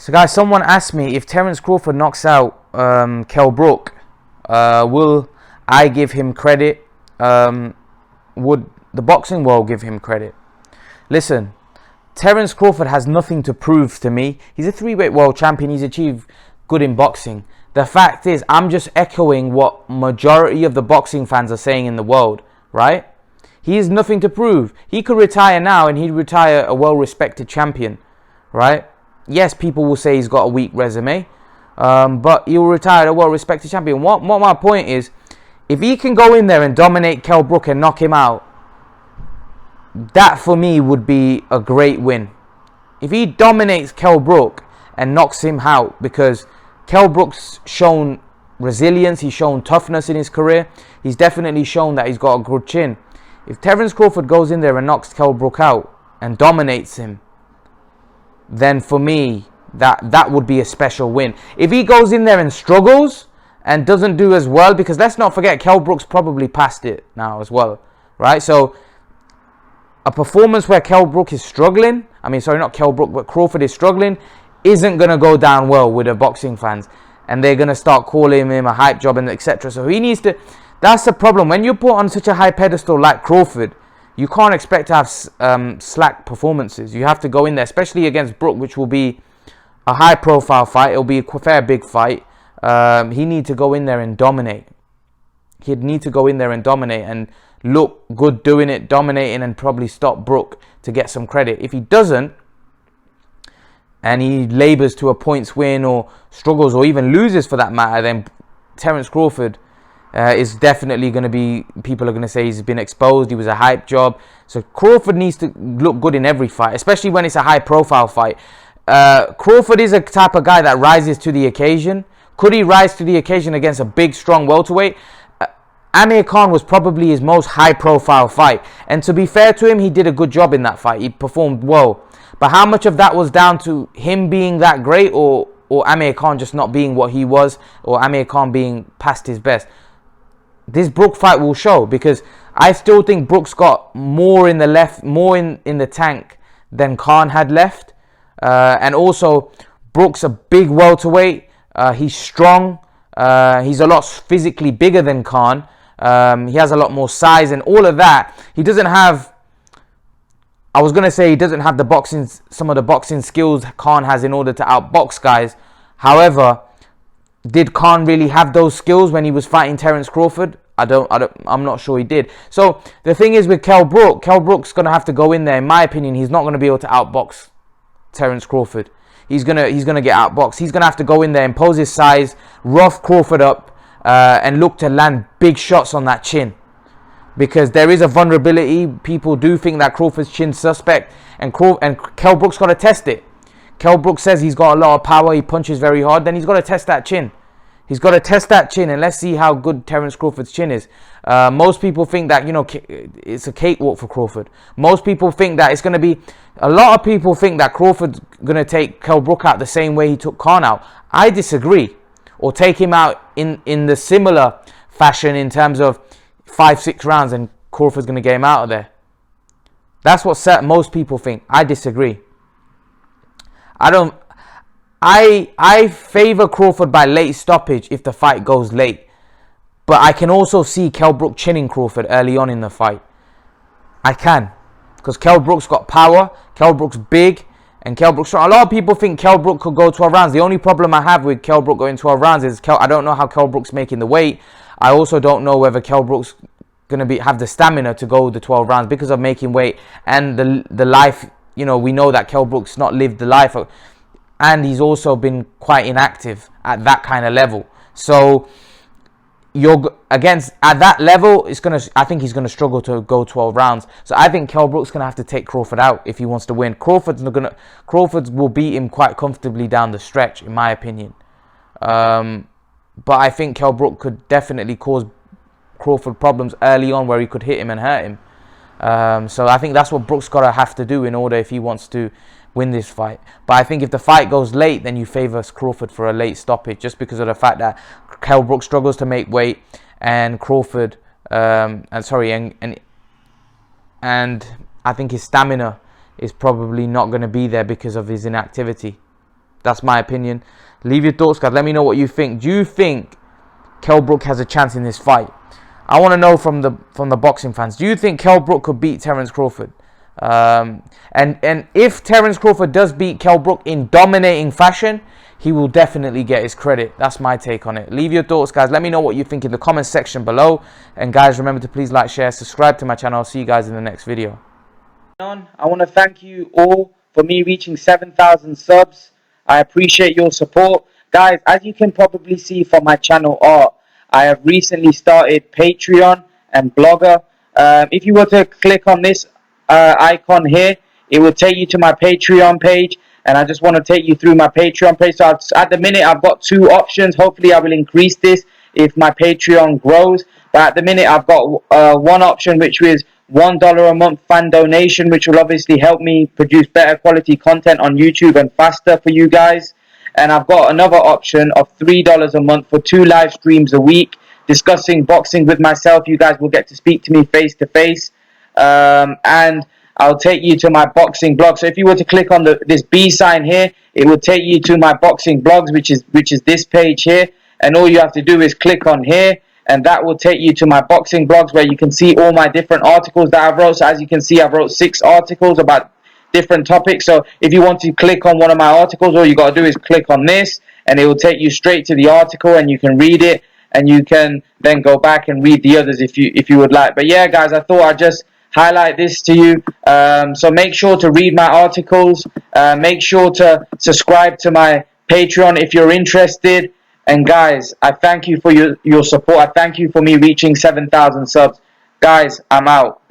So guys, someone asked me if Terence Crawford knocks out Kell Brook, will I give him credit? Would the boxing world give him credit? Listen, Terence Crawford has nothing to prove to me. He's a 3-weight world champion. He's achieved good in boxing. The fact is, I'm just echoing what majority of the boxing fans are saying in the world, right? He has nothing to prove. He could retire now and he'd retire a well-respected champion, right? Yes, people will say he's got a weak resume, but he'll retire a well-respected champion. What my point is, if he can go in there and dominate Kell Brook and knock him out, that for me would be a great win. If he dominates Kell Brook and knocks him out, because Kell Brook's shown resilience, he's shown toughness in his career, he's definitely shown that he's got a good chin. If Terence Crawford goes in there and knocks Kell Brook out and dominates him, then for me, that would be a special win. If he goes in there and struggles and doesn't do as well, because let's not forget, Kell Brook's probably past it now as well, right? So a performance where Kell Brook is struggling, not Kell Brook, but Crawford is struggling, isn't going to go down well with the boxing fans. And they're going to start calling him a hype job and etc. So he needs to, that's the problem. When you're put on such a high pedestal like Crawford, you can't expect to have slack performances. You have to go in there, especially against Brook, which will be a high profile fight. It'll be a fair big fight. He needs to go in there and dominate. He'd need to go in there and dominate and look good doing it, dominating, and probably stop Brook to get some credit. If he doesn't, and he labours to a points win or struggles or even loses for that matter, then Terence Crawford is definitely going to be, people are going to say he's been exposed, he was a hype job. So Crawford needs to look good in every fight, especially when it's a high profile fight. Crawford is a type of guy that rises to the occasion. Could he rise to the occasion against a big, strong welterweight? Amir Khan was probably his most high profile fight. And to be fair to him, he did a good job in that fight. He performed well. But how much of that was down to him being that great, or Amir Khan just not being what he was, or Amir Khan being past his best? This Brook fight will show, because I still think Brook's got more in the left, more in the tank than Khan had left. And also, Brook's a big welterweight. He's strong. He's a lot physically bigger than Khan. He has a lot more size and all of that. He doesn't have, I was going to say he doesn't have some of the boxing skills Khan has in order to outbox guys. However, did Khan really have those skills when he was fighting Terence Crawford? I'm not sure he did. So the thing is with Kell Brook's going to have to go in there. In my opinion, he's not going to be able to outbox Terence Crawford. He's gonna get outboxed. He's gonna have to go in there, impose his size, rough Crawford up, and look to land big shots on that chin. Because there is a vulnerability. People do think that Crawford's chin's suspect, and Kell Brook's got to test it. Kell Brook says he's got a lot of power, he punches very hard, then he's got to test that chin. He's got to test that chin, and let's see how good Terence Crawford's chin is. Most people think that, it's a cakewalk for Crawford. Most people think that it's going to be, a lot of people think that Crawford's going to take Kell Brook out the same way he took Khan out. I disagree. Or take him out in the similar fashion in terms of 5-6 rounds and Crawford's going to get him out of there. That's what most people think. I disagree. I favor Crawford by late stoppage if the fight goes late. But I can also see Kell Brook chinning Crawford early on in the fight. I can. Because Kell Brook's got power. Kell Brook's big. And Kell Brook's strong. A lot of people think Kell Brook could go 12 rounds. The only problem I have with Kell Brook going 12 rounds is I don't know how Kell Brook's making the weight. I also don't know whether Kell Brook's going to have the stamina to go the 12 rounds because of making weight. And the life, we know that Kell Brook's not lived the life. And he's also been quite inactive at that kind of level. So at that level, I think he's gonna struggle to go 12 rounds. So I think Kell Brook's gonna have to take Crawford out if he wants to win. Crawford will beat him quite comfortably down the stretch, in my opinion. But I think Kell Brook could definitely cause Crawford problems early on, where he could hit him and hurt him. So I think that's what Brook's gotta have to do in order if he wants to win this fight. But I think if the fight goes late, then you favour Crawford for a late stoppage, just because of the fact that Kell Brook struggles to make weight, and Crawford, and I think his stamina is probably not going to be there because of his inactivity. That's my opinion. Leave your thoughts, guys. Let me know what you think. Do you think Kell Brook has a chance in this fight? I want to know from the boxing fans. Do you think Kell Brook could beat Terence Crawford? And if Terence Crawford does beat Kell Brook in dominating fashion, he will definitely get his credit. That's my take on it. Leave your thoughts, guys. Let me know what you think in the comment section below. And guys, remember to please like, share, subscribe to my channel. I'll see you guys in the next video. I want to thank you all for me reaching 7,000 subs. I appreciate your support. Guys, as you can probably see from my channel art, I have recently started Patreon and Blogger. If you were to click on this icon here, it will take you to my Patreon page. And I just want to take you through my Patreon page. So at the minute, I've got 2 options. Hopefully, I will increase this if my Patreon grows. But at the minute, I've got one option, which is $1 a month fan donation, which will obviously help me produce better quality content on YouTube and faster for you guys. And I've got another option of $3 a month for 2 live streams a week discussing boxing with myself. You guys will get to speak to me face to face. And I'll take you to my boxing blog. So if you were to click on this B sign here, it will take you to my boxing blogs, which is this page here. And all you have to do is click on here, and that will take you to my boxing blogs where you can see all my different articles that I've wrote. So as you can see, I've wrote 6 articles about different topics. So if you want to click on one of my articles, all you got to do is click on this, and it will take you straight to the article, and you can read it, and you can then go back and read the others if you would like. But yeah, guys, I thought I'd just highlight this to you. So make sure to read my articles. Make sure to subscribe to my Patreon if you're interested. And guys, I thank you for your support. I thank you for me reaching 7,000 subs. Guys, I'm out.